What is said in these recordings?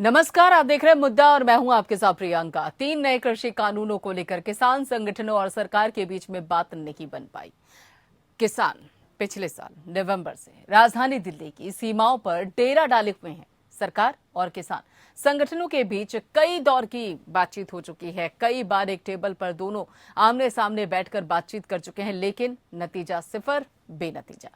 नमस्कार, आप देख रहे हैं मुद्दा और मैं हूं आपके साथ प्रियंका। 3 नए कृषि कानूनों को लेकर किसान संगठनों और सरकार के बीच में बात नहीं बन पाई। किसान पिछले साल नवंबर से राजधानी दिल्ली की सीमाओं पर डेरा डाले हुए हैं। सरकार और किसान संगठनों के बीच कई दौर की बातचीत हो चुकी है। कई बार एक टेबल पर दोनों आमने सामने बैठकर बातचीत कर चुके हैं, लेकिन नतीजा सिफर, बेनतीजा।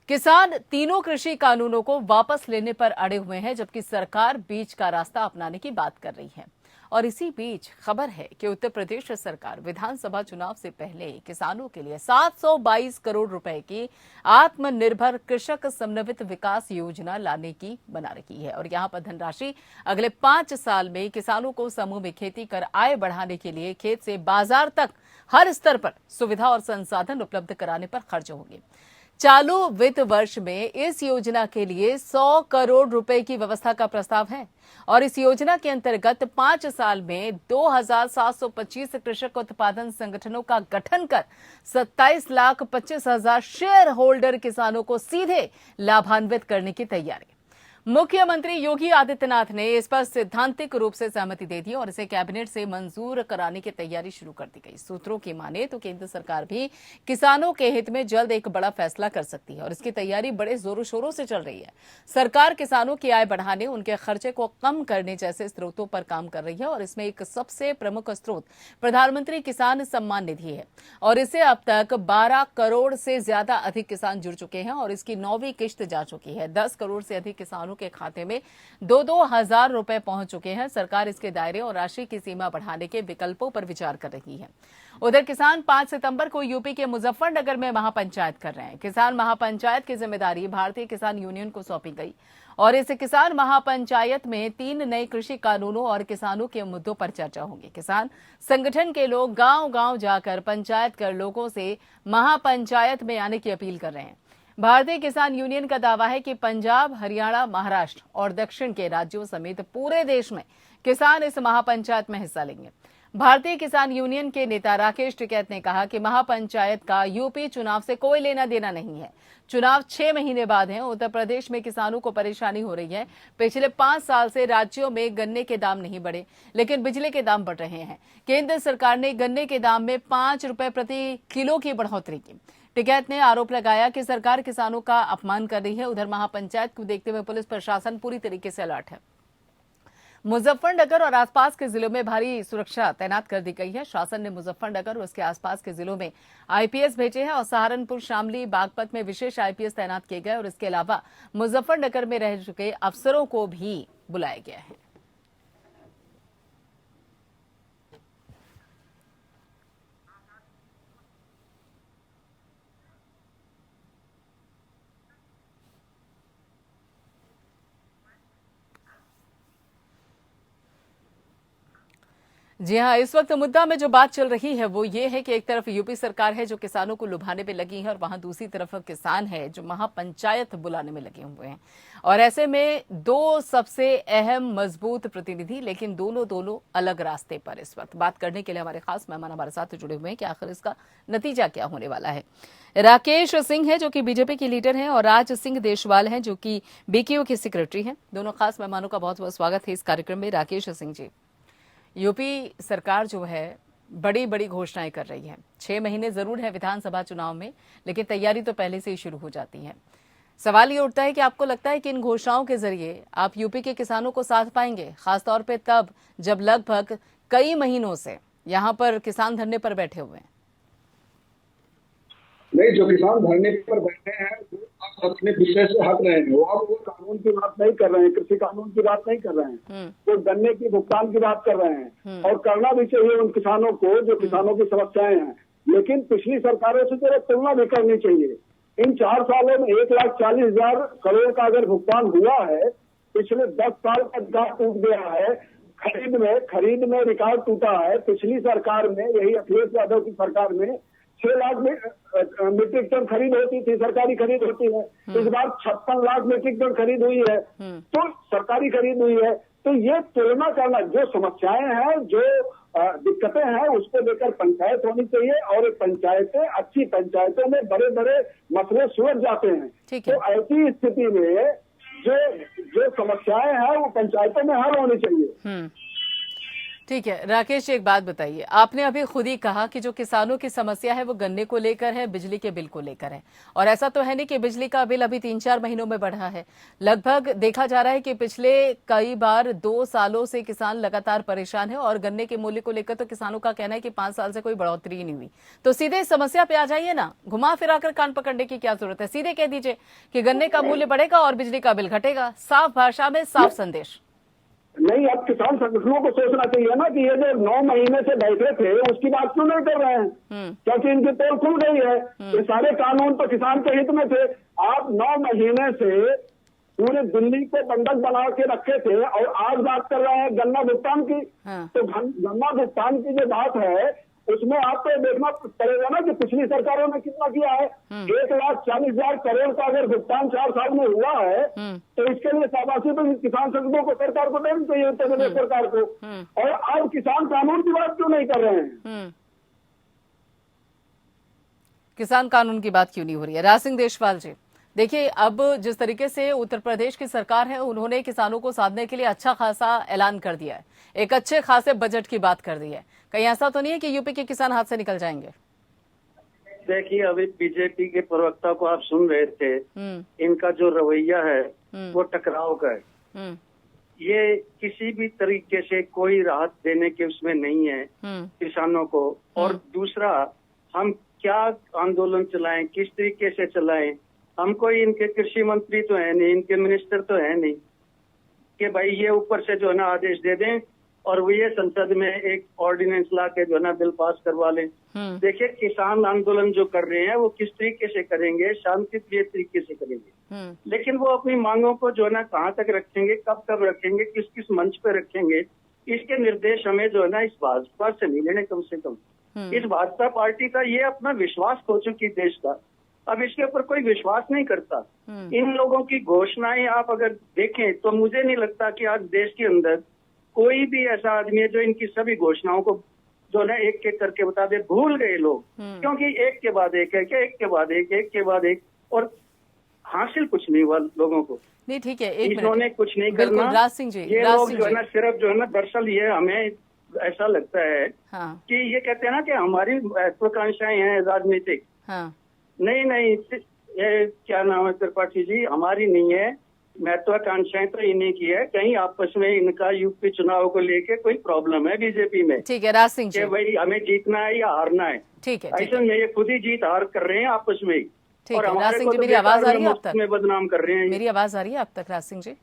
किसान तीनों कृषि कानूनों को वापस लेने पर अड़े हुए हैं, जबकि सरकार बीच का रास्ता अपनाने की बात कर रही है। और इसी बीच खबर है कि उत्तर प्रदेश सरकार विधानसभा चुनाव से पहले किसानों के लिए 722 करोड़ रुपए की आत्मनिर्भर कृषक समन्वित विकास योजना लाने की बना रही है। और यहां पर धनराशि अगले 5 साल में किसानों को समूह में खेती कर आय बढ़ाने के लिए खेत से बाजार तक हर स्तर पर सुविधा और संसाधन उपलब्ध कराने पर खर्च होंगे। चालू वित्त वर्ष में इस योजना के लिए 100 करोड़ रुपए की व्यवस्था का प्रस्ताव है और इस योजना के अंतर्गत 5 साल में 2725 कृषक उत्पादन संगठनों का गठन कर 27,25,000 शेयर होल्डर किसानों को सीधे लाभान्वित करने की तैयारी। मुख्यमंत्री योगी आदित्यनाथ ने इस पर सैद्धांतिक रूप से सहमति दे दी और इसे कैबिनेट से मंजूर कराने की तैयारी शुरू कर दी गई। सूत्रों की माने तो केंद्र सरकार भी किसानों के हित में जल्द एक बड़ा फैसला कर सकती है और इसकी तैयारी बड़े जोरों शोरों से चल रही है। सरकार किसानों की आय बढ़ाने, उनके खर्चे को कम करने जैसे स्रोतों पर काम कर रही है और इसमें एक सबसे प्रमुख स्रोत प्रधानमंत्री किसान सम्मान निधि है और इसे अब तक 12 करोड़ से ज्यादा अधिक किसान जुड़ चुके हैं और इसकी 9वीं किश्त जा चुकी है। 10 करोड़ से अधिक किसानों के खाते में 2-2 हजार रुपए पहुंच चुके हैं। सरकार इसके दायरे और राशि की सीमा बढ़ाने के विकल्पों पर विचार कर रही है। उधर किसान 5 सितंबर को यूपी के मुजफ्फरनगर में महापंचायत कर रहे हैं। किसान महापंचायत की जिम्मेदारी भारतीय किसान यूनियन को सौंपी गई और इस किसान महापंचायत में 3 नए कृषि कानूनों और किसानों के मुद्दों पर चर्चा होगी। किसान संगठन के लोग गांव-गांव जाकर पंचायत कर लोगों से महापंचायत में आने की अपील कर रहे हैं। भारतीय किसान यूनियन का दावा है कि पंजाब, हरियाणा, महाराष्ट्र और दक्षिण के राज्यों समेत पूरे देश में किसान इस महापंचायत में हिस्सा लेंगे। भारतीय किसान यूनियन के नेता राकेश टिकैत ने कहा कि महापंचायत का यूपी चुनाव से कोई लेना देना नहीं है। चुनाव 6 महीने बाद है। उत्तर प्रदेश में किसानों को परेशानी हो रही है। पिछले 5 साल से राज्यों में गन्ने के दाम नहीं बढ़े, लेकिन बिजली के दाम बढ़ रहे हैं। केंद्र सरकार ने गन्ने के दाम में 5 रुपए प्रति किलो की बढ़ोतरी की। टिकैत ने आरोप लगाया कि सरकार किसानों का अपमान कर रही है। उधर महापंचायत को देखते हुए पुलिस प्रशासन पूरी तरीके से अलर्ट है। मुजफ्फरनगर और आसपास के जिलों में भारी सुरक्षा तैनात कर दी गई है। शासन ने मुजफ्फरनगर और उसके आसपास के जिलों में आईपीएस भेजे हैं और सहारनपुर, शामली, बागपत में विशेष आईपीएस तैनात किए गए और इसके अलावा मुजफ्फरनगर में रह चुके अफसरों को भी बुलाया गया है। जी हाँ, इस वक्त मुद्दा में जो बात चल रही है वो ये है कि एक तरफ यूपी सरकार है जो किसानों को लुभाने पे लगी है और वहां दूसरी तरफ किसान है जो महापंचायत बुलाने में लगे हुए हैं। और ऐसे में 2 सबसे अहम मजबूत प्रतिनिधि, लेकिन दोनों अलग रास्ते पर इस वक्त बात करने के लिए हमारे खास मेहमान हमारे साथ जुड़े हुए हैं कि आखिर इसका नतीजा क्या होने वाला है। राकेश सिंह है जो कि बीजेपी के लीडर हैं और राज सिंह देशवाल हैं जो कि बीकेयू के सेक्रेटरी हैं। दोनों खास मेहमानों का बहुत बहुत स्वागत है इस कार्यक्रम में। राकेश सिंह जी, यूपी सरकार जो है बड़ी बड़ी घोषणाएं कर रही है। 6 महीने जरूर है विधानसभा चुनाव में, लेकिन तैयारी तो पहले से ही शुरू हो जाती है। सवाल ये उठता है कि आपको लगता है कि इन घोषणाओं के जरिए आप यूपी के किसानों को साथ पाएंगे, खासतौर पे तब जब लगभग कई महीनों से यहाँ पर किसान धरने पर बैठे हुए हैं? नहीं, जो किसान धरने पर बैठे हैं वो अब अपने विषय से हट रहे हैं। वो अब वो कानून की बात नहीं कर रहे हैं, कृषि कानून की बात नहीं कर रहे हैं, वो गन्ने की भुगतान की बात कर रहे हैं और करना भी चाहिए उन किसानों को जो किसानों की समस्याएं हैं। लेकिन पिछली सरकारों से जरा तुलना भी करनी चाहिए। इन 4 सालों में 1,40,000 करोड़ का अगर भुगतान हुआ है, पिछले 10 साल का रिकॉर्ड टूट गया है। खरीद में रिकॉर्ड टूटा है। पिछली सरकार में, यही अखिलेश यादव की सरकार में 6 लाख मीट्रिक टन खरीद होती थी, सरकारी खरीद होती है। इस बार 56 लाख मीट्रिक टन खरीद हुई है, तो सरकारी खरीद हुई है। तो ये तुलना करना, जो समस्याएं हैं, जो दिक्कतें हैं, उसको लेकर पंचायत होनी चाहिए और पंचायतें, अच्छी पंचायतों में बड़े बड़े मसले सुलझ जाते हैं। तो ऐसी स्थिति में जो जो समस्याएं हैं वो पंचायतों में हल होनी चाहिए। ठीक है राकेश जी, एक बात बताइए, आपने अभी खुद ही कहा कि जो किसानों की समस्या है वो गन्ने को लेकर है, बिजली के बिल को लेकर है, और ऐसा तो है नहीं कि बिजली का बिल अभी 3-4 महीनों में बढ़ा है। लगभग देखा जा रहा है कि पिछले कई बार 2 सालों से किसान लगातार परेशान है, और गन्ने के मूल्य को लेकर तो किसानों का कहना है कि 5 साल से कोई बढ़ोतरी ही नहीं हुई। तो सीधे इस समस्या पे आ जाइए ना, घुमा फिरा कर कान पकड़ने की क्या जरूरत है। सीधे कह दीजिए कि गन्ने का मूल्य बढ़ेगा और बिजली का बिल घटेगा, साफ भाषा में साफ संदेश। नहीं, अब किसान संगठनों को सोचना चाहिए ना कि ये जो 9 महीने से बैठे थे उसकी बात क्यों नहीं कर रहे हैं, क्योंकि इनकी पोल खुल गई है। ये सारे कानून तो किसान के हित में थे। आप 9 महीने से पूरे दिल्ली को बंधक बना के रखे थे और आज बात कर रहे हैं गन्ना भुगतान की। तो गन्ना भुगतान की जो बात है उसमें आपको देखना पड़ेगा ना कि पिछली सरकारों ने कितना किया है। 1,40,000 करोड़ का अगर भुगतान 4 साल में हुआ है तो इसके लिए शाबाशी तो किसान संगठनों को, सरकार को देनी चाहिए, उत्तर प्रदेश सरकार को। और अब किसान कानून की बात क्यों नहीं कर रहे हैं? किसान कानून की बात क्यों नहीं हो रही है? राज सिंह देशवाल जी, देखिए अब जिस तरीके से उत्तर प्रदेश की सरकार है उन्होंने किसानों को साधने के लिए अच्छा खासा ऐलान कर दिया है, एक अच्छे खासे बजट की बात कर दी है। कहीं ऐसा तो नहीं है कि यूपी के किसान हाथ से निकल जाएंगे? देखिए, अभी बीजेपी के प्रवक्ता को आप सुन रहे थे, इनका जो रवैया है वो टकराव का है। ये किसी भी तरीके से कोई राहत देने के उसमें नहीं है किसानों को। और दूसरा, हम क्या आंदोलन चलाएं, किस तरीके से चलाएं, हम कोई इनके कृषि मंत्री तो है नहीं, इनके मिनिस्टर तो है नहीं कि भाई ये ऊपर से जो है ना आदेश दे दें और वो ये संसद में एक ऑर्डिनेंस ला के जो है ना बिल पास करवा लें। देखिए, किसान आंदोलन जो कर रहे हैं वो किस तरीके से करेंगे, शांतिप्रिय तरीके से करेंगे, लेकिन वो अपनी मांगों को जो है ना कहाँ तक रखेंगे, कब कब रखेंगे, किस किस मंच पे रखेंगे, इसके निर्देश हमें जो है ना इस भाजपा से नहीं लेने कम से कम। इस भाजपा पार्टी का ये अपना विश्वास खो चुकी देश का, अब इसके ऊपर कोई विश्वास नहीं करता। इन लोगों की घोषणाएं आप अगर देखें तो मुझे नहीं लगता कि आज देश के अंदर कोई भी ऐसा आदमी है जो इनकी सभी घोषणाओं को जो है एक एक करके बता दे। भूल गए लोग, क्योंकि एक के बाद एक है, एक के बाद एक के बाद एक, और हासिल कुछ नहीं हुआ लोगों को। नहीं, ठीक है, इन्होंने कुछ नहीं करना। राज सिंह जी, ये लोग जो है ना सिर्फ जो है ना, दरअसल ये हमें ऐसा लगता है कि ये कहते हैं ना कि हमारी महत्वाकांक्षाएं हैं राजनीतिक। नहीं, ये क्या नाम है त्रिपाठी जी, हमारी नहीं है महत्वाकांक्षाएं, तो इन्हीं की है। कहीं आपस में इनका यूपी चुनाव को लेके कोई प्रॉब्लम है बीजेपी में। ठीक है राज सिंह जी, भाई हमें जीतना है या हारना है। ठीक है, ऐसा नहीं, ये खुद ही जीत हार कर रहे हैं आपस में। ठीक है राज सिंह जी, मेरी आवाज आ रही है अब तक? में बदनाम कर रहे हैं। मेरी आवाज आ रही है अब तक राज सिंह जी?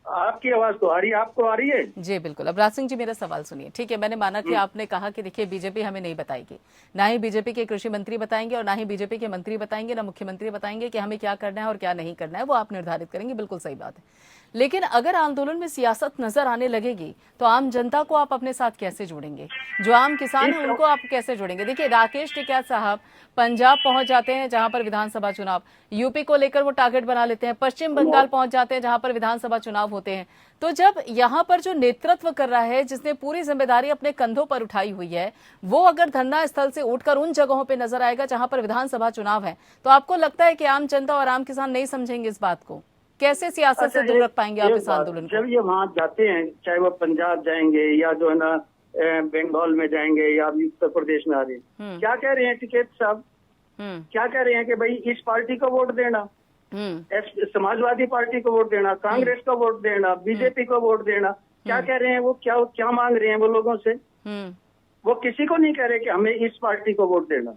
आपकी आवाज तो आ रही है, आपको आ रही है? जी बिल्कुल। अब राज सिंह जी मेरा सवाल सुनिए। ठीक है, मैंने माना कि आपने कहा कि देखिए बीजेपी हमें नहीं बताएगी, ना ही बीजेपी के कृषि मंत्री बताएंगे और ना ही बीजेपी के मंत्री बताएंगे, ना मुख्यमंत्री बताएंगे कि हमें क्या करना है और क्या नहीं करना है, वो आप निर्धारित करेंगे, बिल्कुल सही बात है। लेकिन अगर आंदोलन में सियासत नजर आने लगेगी तो आम जनता को आप अपने साथ कैसे जोड़ेंगे? जो आम किसान है उनको आप कैसे जोड़ेंगे? देखिए राकेश टिकैत साहब पंजाब पहुंच जाते हैं जहां पर विधानसभा चुनाव, यूपी को लेकर वो टारगेट बना लेते हैं, पश्चिम बंगाल पहुंच जाते हैं जहां पर विधानसभा चुनाव होते हैं। तो जब यहाँ पर जो नेतृत्व कर रहा है, जिसने पूरी जिम्मेदारी अपने कंधों पर उठाई हुई है, वो अगर धरना स्थल से उठकर उन जगहों पे नजर आएगा जहां पर विधानसभा चुनाव है, तो आपको लगता है कि आम जनता और आम किसान नहीं समझेंगे इस बात को? कैसे सियासत से दूर रख पाएंगे आप इस आंदोलन को? जब ये वहां जाते हैं, चाहे वो पंजाब जाएंगे या जो है ना बंगाल में जाएंगे या उत्तर प्रदेश में आ रहे हैं, क्या कह रहे हैं टिकैत साहब? क्या कह रहे हैं कि भाई इस पार्टी को वोट देना, समाजवादी पार्टी को वोट देना, कांग्रेस को वोट देना, बीजेपी को वोट देना। क्या कह रहे हैं वो, क्या मांग रहे हैं वो लोगों से? वो किसी को नहीं कह रहे कि हमें इस पार्टी को वोट देना।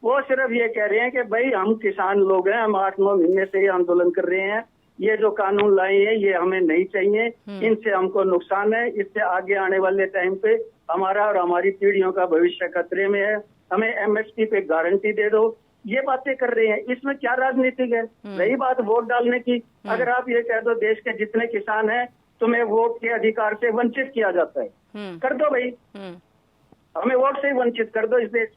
वो सिर्फ ये कह रहे हैं कि भाई हम किसान लोग हैं, हम 8-9 महीने से ये आंदोलन कर रहे हैं, ये जो कानून लाए हैं ये हमें नहीं चाहिए, इनसे हमको नुकसान है, इससे आगे आने वाले टाइम पे हमारा और हमारी पीढ़ियों का भविष्य खतरे में है, हमें एमएसपी पे गारंटी दे दो। ये बातें कर रहे हैं, इसमें क्या राजनीतिक है? रही बात वोट डालने की, अगर आप ये कह दो देश के जितने किसान हैं तुम्हें वोट के अधिकार से वंचित किया जाता है, कर दो भाई, हमें वोट से ही वंचित कर दो इस देश।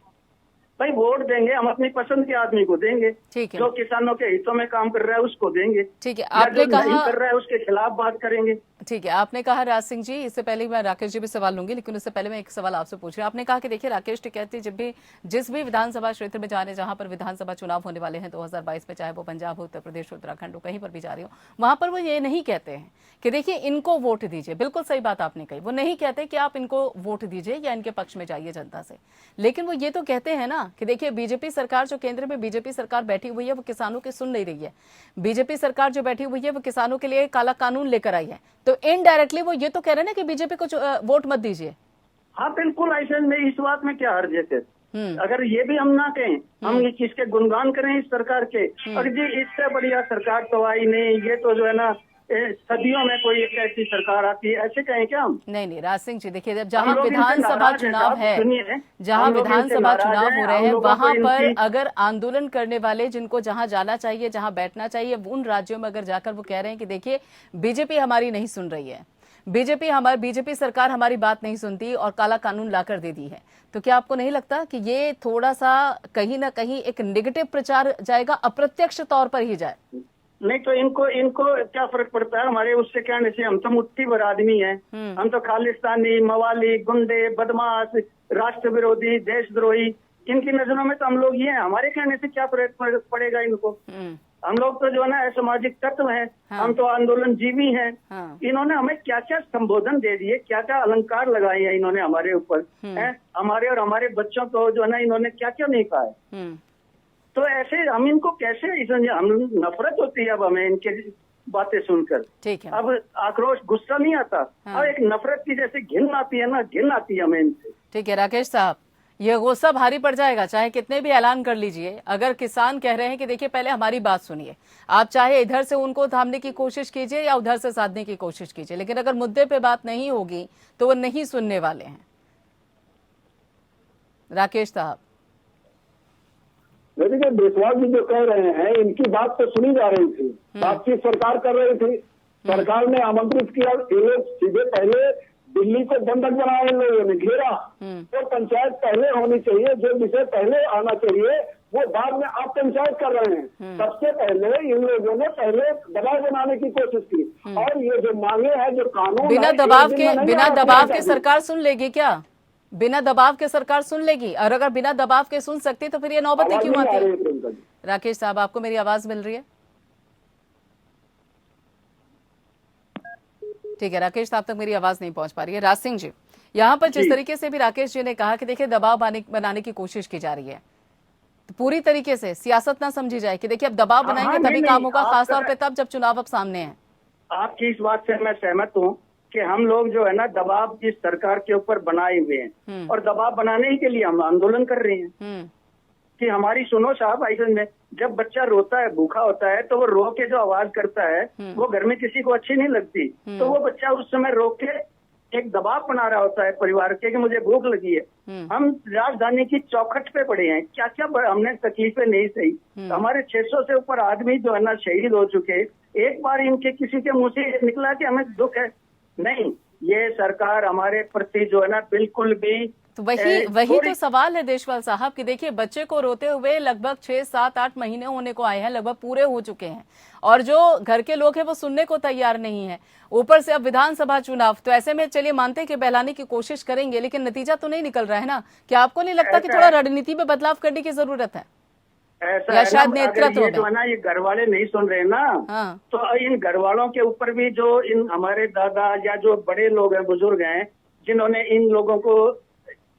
भाई वोट देंगे, हम अपनी पसंद के आदमी को देंगे, ठीक है। जो किसानों के हितों में काम कर रहा है उसको देंगे, ठीक है, या आपने जो कहा नहीं कर रहा है उसके खिलाफ बात करेंगे। ठीक है, आपने कहा राज सिंह जी, इससे पहले मैं राकेश जी भी सवाल लूंगी, लेकिन उससे पहले मैं एक सवाल आपसे पूछ रही हूँ। आपने कहा कि देखिए राकेश टिकैत जब भी जिस भी विधानसभा क्षेत्र में जा रहे हैं, जहां पर विधानसभा चुनाव होने वाले हैं 2022 में, चाहे वो पंजाब हो, उत्तर प्रदेश हो, उत्तराखंड हो, कहीं पर भी जा रही हो, वहां पर वो ये नहीं कहते हैं कि देखिए इनको वोट दीजिए। बिल्कुल सही बात आपने कही, वो नहीं कहते कि आप इनको वोट दीजिए या इनके पक्ष में जाइए जनता से, लेकिन वो ये तो कहते हैं ना कि देखिए बीजेपी सरकार, जो केंद्र में बीजेपी सरकार बैठी हुई है, वो किसानों की सुन नहीं रही है। बीजेपी सरकार जो बैठी हुई है वो किसानों के लिए काला कानून लेकर आई है, तो इनडायरेक्टली वो ये तो कह रहे हैं ना कि बीजेपी को वोट मत दीजिए। हाँ बिल्कुल, ऐसे में इस बात में क्या हर्ज है? अगर ये भी हम ना कहें, हम किसके गुणगान करें इस सरकार के, और जी इससे बढ़िया सरकार तो आई नहीं, ये तो जो है ना सदियों में कोई एक ऐसी सरकार आती है, ऐसे कहें क्या हम? नहीं राज सिंह जी, देखिए जहां विधानसभा चुनाव है, जहां विधानसभा चुनाव हो रहे हैं, वहां पर अगर आंदोलन करने वाले जिनको जहां जाना चाहिए, जहां बैठना चाहिए, उन राज्यों में अगर जाकर वो कह रहे हैं कि देखिए बीजेपी हमारी नहीं सुन रही है, बीजेपी सरकार हमारी बात नहीं सुनती और काला कानून लाकर दे दी है, तो क्या आपको नहीं लगता कि ये थोड़ा सा कहीं ना कहीं एक नेगेटिव प्रचार जाएगा, अप्रत्यक्ष तौर पर ही जाए? नहीं तो इनको क्या फर्क पड़ता है हमारे उससे कहने से? हम तो मुट्ठी भर आदमी हैं, हम तो खालिस्तानी, मवाली, गुंडे, बदमाश, राष्ट्र विरोधी, देशद्रोही, इनकी नजरों में तो हम लोग ये हैं। हमारे कहने से क्या फर्क पड़ेगा इनको? हम लोग तो जो है ना असामाजिक तत्व हैं, हम तो आंदोलन जीवी हैं। इन्होंने हमें क्या क्या संबोधन दे दिए, क्या क्या अलंकार लगाए हैं इन्होंने हमारे ऊपर, हमारे और हमारे बच्चों को जो है ना इन्होंने क्या क्या नहीं कहा है। तो ऐसे हम इनको कैसे, हम नफरत होती है अब हमें इनके बातें सुनकर। ठीक है, अब आक्रोश, गुस्सा नहीं आता, अब एक नफरत की जैसे घिन आती है ना, घिन आती है हमें इनसे। ठीक है राकेश साहब, ये गुस्सा भारी पड़ जाएगा, चाहे कितने भी ऐलान कर लीजिए। अगर किसान कह रहे हैं कि देखिए पहले हमारी बात सुनिए, आप चाहे इधर से उनको थामने की कोशिश कीजिए या उधर से साधने की कोशिश कीजिए, लेकिन अगर मुद्दे पे बात नहीं होगी तो वो नहीं सुनने वाले हैं। राकेश साहब, देखिए देशवाल जी जो कह रहे हैं इनकी बात तो सुनी जा रही थी, बातचीत सरकार कर रही थी, सरकार ने आमंत्रित किया, ये लोग सीधे पहले दिल्ली को बंधक बनाया, इन लोगों ने घेरा। तो पंचायत पहले होनी चाहिए, जो विषय पहले आना चाहिए वो बाद में आप पंचायत कर रहे हैं। सबसे पहले इन लोगों ने पहले दबाव बनाने की कोशिश की, और ये जो मांगे हैं, जो कानून बिना दबाव के सरकार सुन लेगी क्या? बिना दबाव के सरकार सुन लेगी? और अगर बिना दबाव के सुन सकती तो फिर ये नौबतें क्यों आती है? राकेश साहब, आपको मेरी आवाज मिल रही है? ठीक है, राकेश साहब तक मेरी आवाज नहीं पहुंच पा रही है। राज सिंह जी, यहाँ पर जिस तरीके से भी राकेश जी ने कहा कि देखिए दबाव बनाने की कोशिश की जा रही है, तो पूरी तरीके से सियासत ना समझी जाए कि देखिए अब दबाव बनाएंगे तभी काम होगा, खासतौर पे तब जब चुनाव अब सामने है। आपकी इस बात से मैं सहमत हूँ कि हम लोग जो है ना दबाव इस सरकार के ऊपर बनाए हुए हैं, और दबाव बनाने ही के लिए हम आंदोलन कर रहे हैं कि हमारी सुनो साहब। ऐसे में जब बच्चा रोता है, भूखा होता है, तो वो रो के जो आवाज करता है वो घर में किसी को अच्छी नहीं लगती, तो वो बच्चा उस समय रो के एक दबाव बना रहा होता है परिवार के कि मुझे भूख लगी है। हम राजधानी की चौखट पे पड़े हैं, क्या क्या हमने तकलीफें नहीं सही। हमारे 600 से ऊपर आदमी जो है ना शहीद हो चुके। एक बार इनके किसी के मुंह से निकला कि हमें दुख है? नहीं, ये सरकार हमारे प्रति जो है ना बिल्कुल भी। तो वही तो सवाल है देशवाल साहब कि देखिए बच्चे को रोते हुए लगभग 6, 7, 8 महीने होने को आए हैं, लगभग पूरे हो चुके हैं, और जो घर के लोग हैं वो सुनने को तैयार नहीं है। ऊपर से अब विधानसभा चुनाव, तो ऐसे में चलिए मानते हैं कि बहलाने की कोशिश करेंगे, लेकिन नतीजा तो नहीं निकल रहा है ना। क्या आपको नहीं लगता कि थोड़ा रणनीति में बदलाव करने की जरूरत है? ऐसा या शायद नेतृत्व जो है ना ये घर वाले नहीं सुन रहे ना, तो इन घर वालों के ऊपर भी जो इन हमारे दादा या जो बड़े लोग हैं, बुजुर्ग हैं, जिन्होंने इन लोगों को,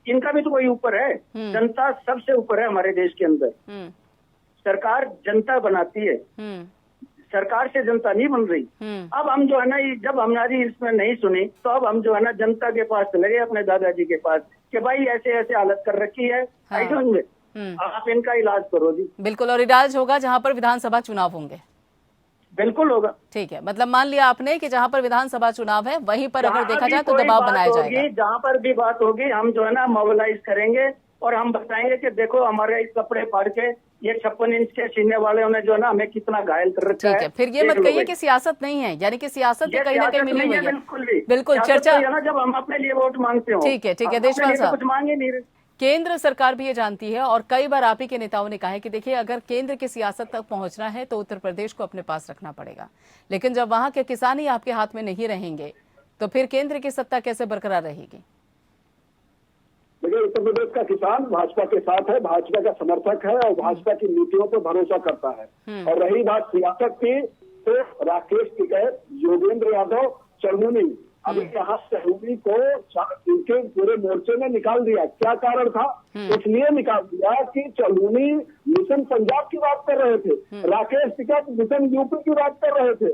इनका भी तो कोई ऊपर है। जनता सबसे ऊपर है हमारे देश के अंदर। सरकार जनता बनाती है, सरकार से जनता नहीं बन रही। अब हम जो है ना जब हमारी इसमें नहीं सुनी, तो अब हम जो है ना जनता के पास चले गए, अपने दादाजी के पास, कि भाई ऐसे ऐसे हालत कर रखी है, आप इनका इलाज करो जी। बिल्कुल, और इलाज होगा जहाँ पर विधानसभा चुनाव होंगे? बिल्कुल होगा। ठीक है, मतलब मान लिया आपने कि जहाँ पर विधानसभा चुनाव है वहीं पर अगर देखा जाए तो दबाव बनाया जाएगा। जहाँ पर भी बात होगी हम जो है ना मोबिलाइज करेंगे, और हम बताएंगे कि देखो हमारे कपड़े फाड़ के ये 56 इंच के सीने वाले ने जो है ना हमें कितना घायल कर रखा है। ठीक है, फिर ये मत कहिए कि सियासत नहीं है, यानी कि सियासत भी कहीं ना कहीं मिली हुई है। बिल्कुल चर्चा, जब हम अपने लिए वोट मांगते हो। ठीक है देशवाल साहब, कुछ मांगे नहीं रहे। केंद्र सरकार भी ये जानती है और कई बार आप ही के नेताओं ने कहा है कि देखिए अगर केंद्र की सियासत तक पहुंचना है तो उत्तर प्रदेश को अपने पास रखना पड़ेगा, लेकिन जब वहां के किसान ही आपके हाथ में नहीं रहेंगे तो फिर केंद्र की सत्ता कैसे बरकरार रहेगी? देखिए, उत्तर प्रदेश का किसान भाजपा के साथ है, भाजपा का समर्थक है और भाजपा की नीतियों पर भरोसा करता है। और रही बात सियासत की, तो राकेश टिकैत, योगेंद्र यादव, चरमोनी, अभी यहाँ चरमोनी को इनके पूरे मोर्चे में निकाल दिया। क्या कारण था? इसलिए निकाल दिया कि चरमोनी मिशन पंजाब की बात कर रहे थे, राकेश टिकैत मिशन यूपी की बात कर रहे थे।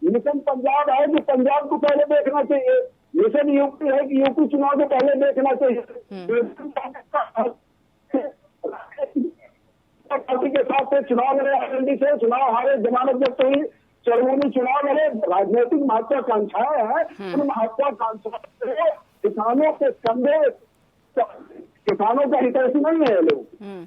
मिशन पंजाब है कि पंजाब को पहले देखना चाहिए, मिशन यूपी है कि यूपी चुनाव को पहले देखना चाहिए। पार्टी के साथ चुनाव लड़े, आरएलडी से चुनाव हारे, जमानत जब्त हुई, चरमोनी चुनाव लड़े। राजनीतिक महत्वाकांक्षाएं हैं, उन महत्वाकांक्षाओं से किसानों के कंधे, किसानों का हितैषी नहीं है ये लोग।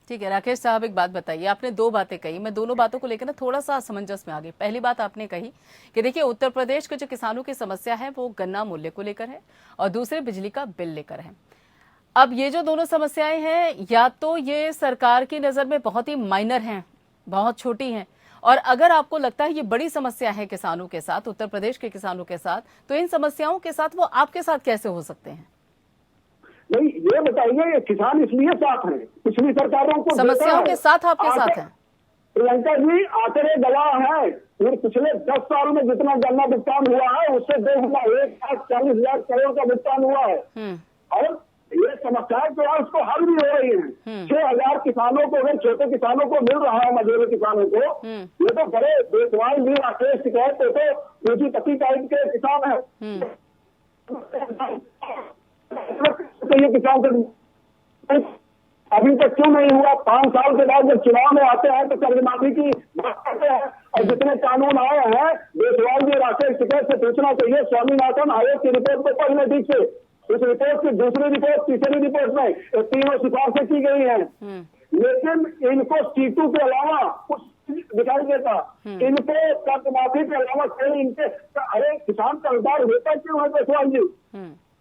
ठीक है राकेश साहब, एक बात बताइए, आपने दो बातें कही, मैं दोनों बातों को लेकर ना थोड़ा सा असमंजस में आ गई। पहली बात आपने कही कि देखिए उत्तर प्रदेश के जो किसानों की समस्या है वो गन्ना मूल्य को लेकर है और दूसरे बिजली का बिल लेकर है। अब ये जो दोनों समस्याएं हैं, या तो ये सरकार की नजर में बहुत ही माइनर हैं, बहुत छोटी हैं, और अगर आपको लगता है ये बड़ी समस्या है किसानों के साथ, उत्तर प्रदेश के किसानों के साथ, तो इन समस्याओं के साथ वो आपके साथ कैसे हो सकते हैं? नहीं, ये बताइए, किसान इसलिए साथ हैं, पिछली सरकारों को समस्याओं के साथ आपके साथ हैं। प्रियंका जी, आंकड़े गवाह है, फिर पिछले 10 साल में जितना गन्ना भुगतान हुआ है उससे 1,40,000 करोड़ का भुगतान हुआ है। और ये समस्याएं जो है उसको हल भी हो रही है। 6,000 किसानों को, अगर छोटे किसानों को मिल रहा है, मजदूर किसानों को, ये तो बड़े बेसवाल भी राकेश टिकैत तो पूंजीपति टाइप के किसान है। तो ये किसान से अभी तक क्यों नहीं हुआ? 5 साल के बाद जब चुनाव में आते हैं तो कर्ज माफी की बात करते हैं, और जितने कानून आए हैं, बेसवाल जी राकेश टिकैत से पूछना चाहिए, स्वामीनाथन आयोग की रिपोर्ट को पढ़ने ठीक से, उस रिपोर्ट की दूसरी रिपोर्ट, तीसरी रिपोर्ट में तीनों सिफारिशें की गई हैं, लेकिन इनको सीटों के अलावा कुछ दिखाई देता। इनको कर्ज माफी के अलावा कहीं इनके, अरे किसान कर्जदार होता क्यों है बेसवाल जी?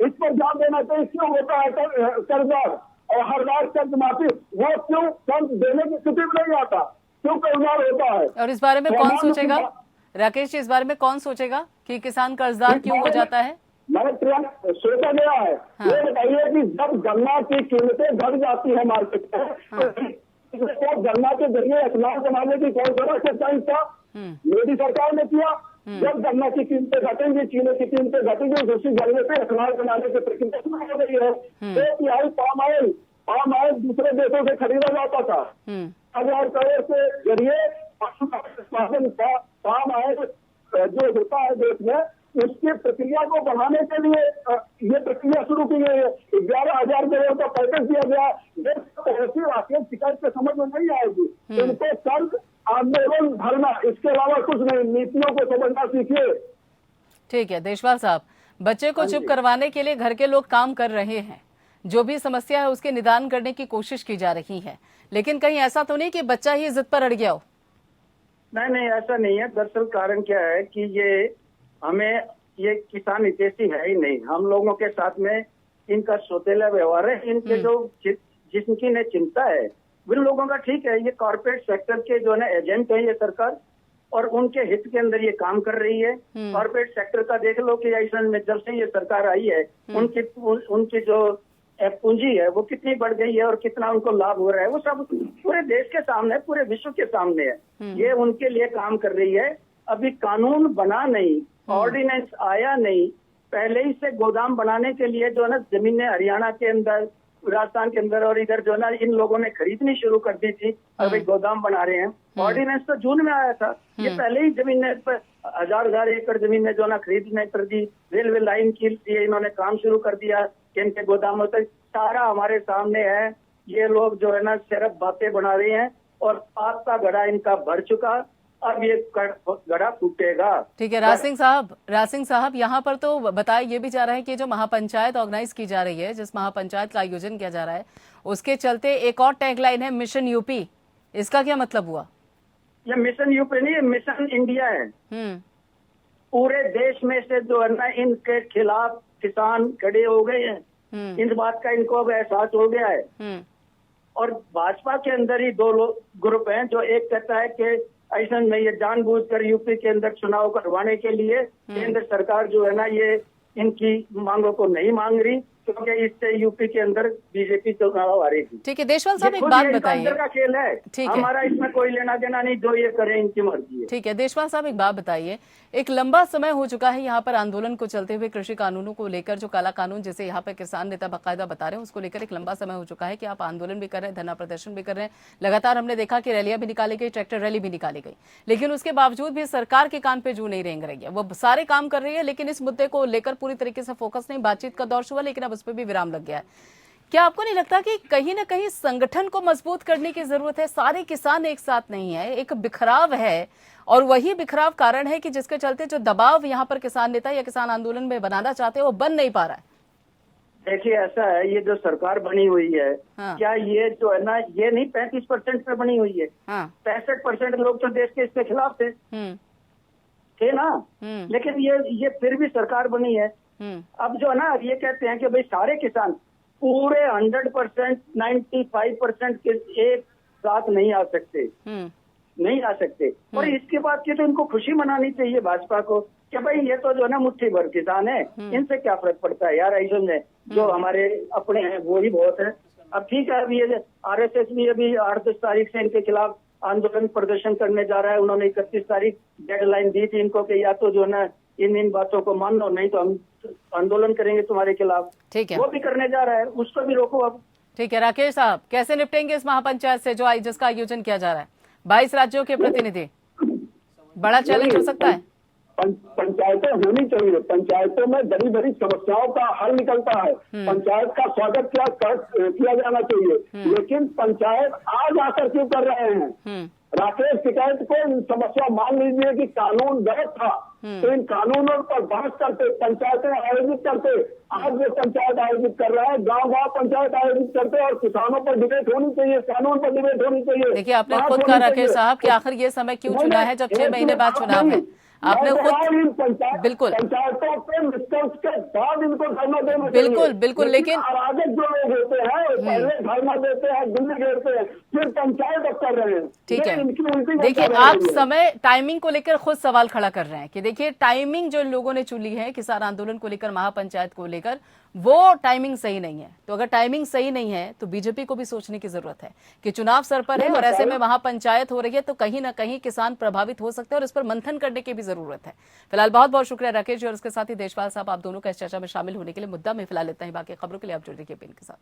इस पर ध्यान देना चाहिए, क्यों होता है कर्जदार, और हर बार कर्ज माफी वो क्यों कर्ज देने की स्थिति में नहीं आता, क्यों कर्जदार होता है? और इस बारे में कौन सोचेगा राकेश जी, इस बारे में कौन सोचेगा कि किसान कर्जदार क्यों हो जाता है? मैंने सोचा गया है। ये बताइए कि जब गन्ना की कीमतें घट जाती है मार्केट में, तो गन्ना के जरिए इथेनॉल बनाने की कौन सा एक्सरसाइज था? मोदी सरकार ने किया। जब गन्ना की कीमतें घटेंगी, चीनी की कीमतें घटेंगी, दूसरी जगह पे इथेनॉल बनाने की प्रक्रिया शुरू हो गई है। 1/3 पाम ऑयल दूसरे देशों से खरीदा जाता था। 1,000 करोड़ के जरिए पाम ऑयल जो होता है देश में, उसकी प्रक्रिया को बढ़ाने के लिए ये प्रक्रिया शुरू की गई है। 11,000 करोड़ का पैकेज दिया गया। ऐसी राकेश टिकैत के समझ में नहीं आएगी। इनको कर्ज आंदोलन भरना, इसके अलावा कुछ नहीं, नीतियों को समझना सीखिए। ठीक है देशवाल साहब, बच्चे को चुप करवाने के लिए घर के लोग काम कर रहे हैं, जो भी समस्या है उसके निदान करने की कोशिश की जा रही है, लेकिन कहीं ऐसा तो नहीं कि बच्चा ही जिद पर अड़ गया हो? नहीं, ऐसा नहीं है। दरअसल कारण क्या है कि ये किसान हितैषी है ही नहीं। हम लोगों के साथ में इनका सौतेला व्यवहार है। इनके जो जिनकी ने चिंता है उन लोगों का ठीक है। ये कॉर्पोरेट सेक्टर के जो है ना एजेंट है ये सरकार, और उनके हित के अंदर ये काम कर रही है। कॉर्पोरेट सेक्टर का देख लो कि ऐसा में जब से ये सरकार आई है, उनकी जो पूंजी है वो कितनी बढ़ गई है और कितना उनको लाभ हो रहा है, वो सब पूरे देश के सामने, पूरे विश्व के सामने है। ये उनके लिए काम कर रही है। अभी कानून बना नहीं, ऑर्डिनेंस आया नहीं, पहले ही से गोदाम बनाने के लिए जो है ना जमीनें हरियाणा के अंदर, राजस्थान के अंदर और इधर जो है ना इन लोगों ने खरीदनी शुरू कर दी थी। अभी गोदाम बना रहे हैं। ऑर्डिनेंस तो जून में आया था। ये पहले ही जमीनें पर 1,000 एकड़ जमीन जो है ना खरीदने कर दी। रेलवे लाइन के लिए इन्होंने काम शुरू कर दिया कि इनके गोदामों तक सारा हमारे सामने है। ये लोग जो है ना सिर्फ बातें बना रहे हैं और आग का घड़ा इनका भर चुका। अब ये घड़ा फूटेगा। ठीक है राज सिंह साहब, यहाँ पर तो बताया ये भी जा रहा है कि जो महापंचायत ऑर्गेनाइज की जा रही है, जिस महापंचायत का आयोजन किया जा रहा है, उसके चलते एक और टैगलाइन है मिशन यूपी। इसका क्या मतलब हुआ? ये मिशन यूपी नहीं, मिशन इंडिया है। पूरे देश में से जो है ना इनके खिलाफ किसान खड़े हो गए हैं। इस बात का इनको अब एहसास हो गया है। और भाजपा के अंदर ही दो ग्रुप हैं, जो एक कहता है कि ऐसा नहीं है, जानबूझकर यूपी के अंदर चुनाव करवाने के लिए केंद्र सरकार जो है ना ये इनकी मांगों को नहीं मांग रही, क्योंकि इससे यूपी के अंदर बीजेपी चुनाव हारेगी। ठीक है देशवाल साहब, एक बात बताइए। अंदर का खेल है, ठीक है, हमारा इसमें कोई लेना देना नहीं, जो ये करें इनकी मर्जी है। ठीक है देशवाल साहब, एक बात बताइए, एक लंबा समय हो चुका है यहाँ पर आंदोलन को चलते हुए, कृषि कानूनों को लेकर, जो काला कानून जिसे यहाँ पर किसान नेता बाकायदा बता रहे हैं, उसको लेकर एक लंबा समय हो चुका है कि आप आंदोलन भी कर रहे हैं, धरना प्रदर्शन भी कर रहे हैं, लगातार हमने देखा कि रैलियां भी निकाली गई, ट्रैक्टर रैली भी निकाली गई, लेकिन उसके बावजूद भी सरकार के कान पे जू नहीं रेंग रही है। वो सारे काम कर रही है, लेकिन इस मुद्दे को लेकर पूरी तरीके से फोकस नहीं। बातचीत का दौर हुआ, लेकिन अब उस पर भी विराम लग गया है। क्या आपको नहीं लगता कि कहीं ना कहीं संगठन को मजबूत करने की जरूरत है? सारे किसान एक साथ नहीं है, एक बिखराव है, और वही बिखराव कारण है कि जिसके चलते जो दबाव यहाँ पर किसान नेता या किसान आंदोलन में बनाना चाहते हैं वो बन नहीं पा रहा है। देखिए ऐसा है, ये जो सरकार बनी हुई है, हाँ। क्या ये जो है ना, ये नहीं 35% पे बनी हुई है। हाँ। 65% लोग तो देश के इसके खिलाफ थे ना। लेकिन ये फिर भी सरकार बनी है। अब जो है ना, ये कहते हैं कि भाई सारे किसान पूरे 100%, 95% के एक साथ नहीं आ सकते, नहीं आ सकते। और इसके बाद की तो इनको खुशी मनानी चाहिए भाजपा को कि भाई ये तो जो है ना मुट्ठी भर किसान है, इनसे क्या फर्क पड़ता है यार, ऐसे में जो हमारे अपने हैं वो ही बहुत है। अब ठीक है, अभी ये आरएसएस भी अभी 8-10 तारीख से इनके खिलाफ आंदोलन प्रदर्शन करने जा रहा है। उन्होंने 31 तारीख डेडलाइन दी थी इनको कि या तो जो है ना इन बातों को मान लो, नहीं तो हम आंदोलन करेंगे तुम्हारे खिलाफ। ठीक है, वो भी करने जा रहा है, उसको भी रोको अब। ठीक है राकेश साहब, कैसे निपटेंगे इस महापंचायत से जिसका आयोजन किया जा रहा है? 22 राज्यों के प्रतिनिधि, बड़ा चैलेंज हो सकता है। पंचायतें होनी चाहिए, पंचायतों में बड़ी बड़ी समस्याओं का हल निकलता है, पंचायत का स्वागत किया जाना चाहिए। लेकिन पंचायत आज आकर क्यों कर रहे हैं? राकेश टिकैत को समस्या मान लीजिए कि कानून गलत था, तो इन कानूनों पर बहस करते, पंचायतें आयोजित करते। आज जो पंचायत आयोजित कर रहा है, गांव-गांव पंचायत आयोजित करते, और किसानों पर डिबेट होनी चाहिए, कानून पर डिबेट होनी चाहिए। देखिए आपने खुद कहा राकेश साहब कि आखिर ये समय क्यों चुना है जब 6 महीने बाद चुनाव है। आपने खुद बिल्कुल पंचायतों पे निष्कर्ष के बाद इनको धरना देना बिल्कुल बिल्कुल, लेकिन अराजक जो लोग होते हैं पहले धरना देते हैं, दिल्ली घेरते हैं, फिर पंचायत अब कर रहे हैं। ठीक है, देखिए आप समय टाइमिंग को लेकर खुद सवाल खड़ा कर रहे हैं कि देखिए टाइमिंग जो लोगों ने चुनी है किसान आंदोलन को लेकर, महापंचायत को लेकर, वो टाइमिंग सही नहीं है। तो अगर टाइमिंग सही नहीं है तो बीजेपी को भी सोचने की जरूरत है कि चुनाव सर पर है और ऐसे में महापंचायत हो रही है, तो कहीं ना कहीं किसान प्रभावित हो सकते हैं और इस पर मंथन करने की भी जरूरत है। फिलहाल बहुत बहुत शुक्रिया राकेश जी और उसके साथ ही देशपाल साहब, आप दोनों का इस चर्चा में शामिल होने के लिए। मुद्दा में फिलहाल इतना ही, बाकी खबरों के लिए आप जुड़ रहिए एबीएन के साथ।